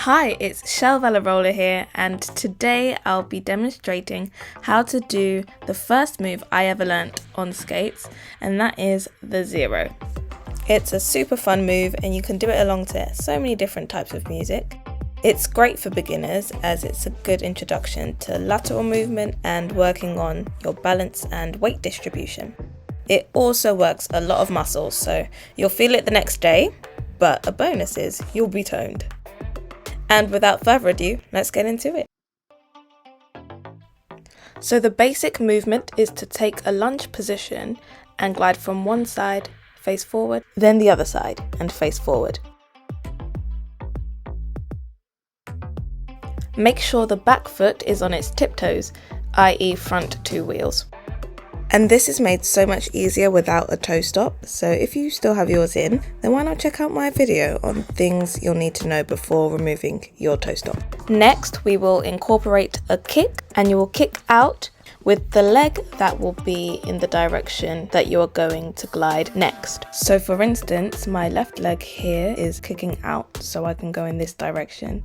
Hi, it's Chelle here, and today I'll be demonstrating how to do the first move I ever learnt on skates, and that is the zero. It's a super fun move and you can do it along to so many different types of music. It's great for beginners as it's a good introduction to lateral movement and working on your balance and weight distribution. It also works a lot of muscles, so you'll feel it the next day, but a bonus is you'll be toned. And without further ado, let's get into it. So the basic movement is to take a lunge position and glide from one side, face forward, then the other side and face forward. Make sure the back foot is on its tiptoes, i.e. front two wheels. And this is made so much easier without a toe stop, so if you still have yours in, then why not check out my video on things you'll need to know before removing your toe stop. Next, we will incorporate a kick, and you will kick out with the leg that will be in the direction that you are going to glide next. So for instance, my left leg here is kicking out, so I can go in this direction.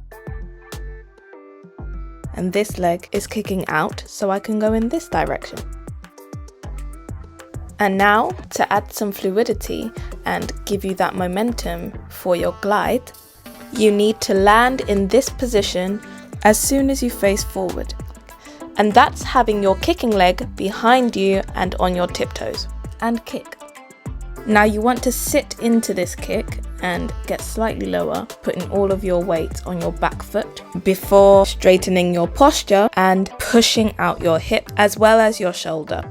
And this leg is kicking out, so I can go in this direction. And now, to add some fluidity and give you that momentum for your glide, you need to land in this position as soon as you face forward. And that's having your kicking leg behind you and on your tiptoes. And kick. Now you want to sit into this kick and get slightly lower, putting all of your weight on your back foot before straightening your posture and pushing out your hip as well as your shoulder.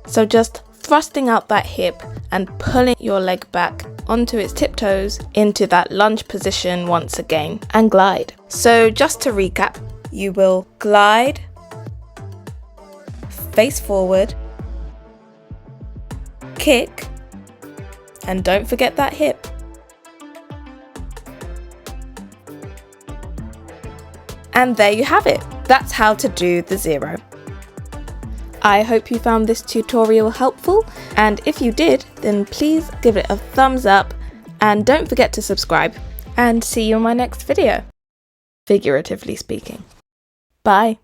So just thrusting out that hip and pulling your leg back onto its tiptoes into that lunge position once again and glide. So just to recap, you will glide, face forward, kick, and don't forget that hip. And there you have it. That's how to do the zero. I hope you found this tutorial helpful, and if you did, then please give it a thumbs up and don't forget to subscribe, and see you in my next video, figuratively speaking. Bye.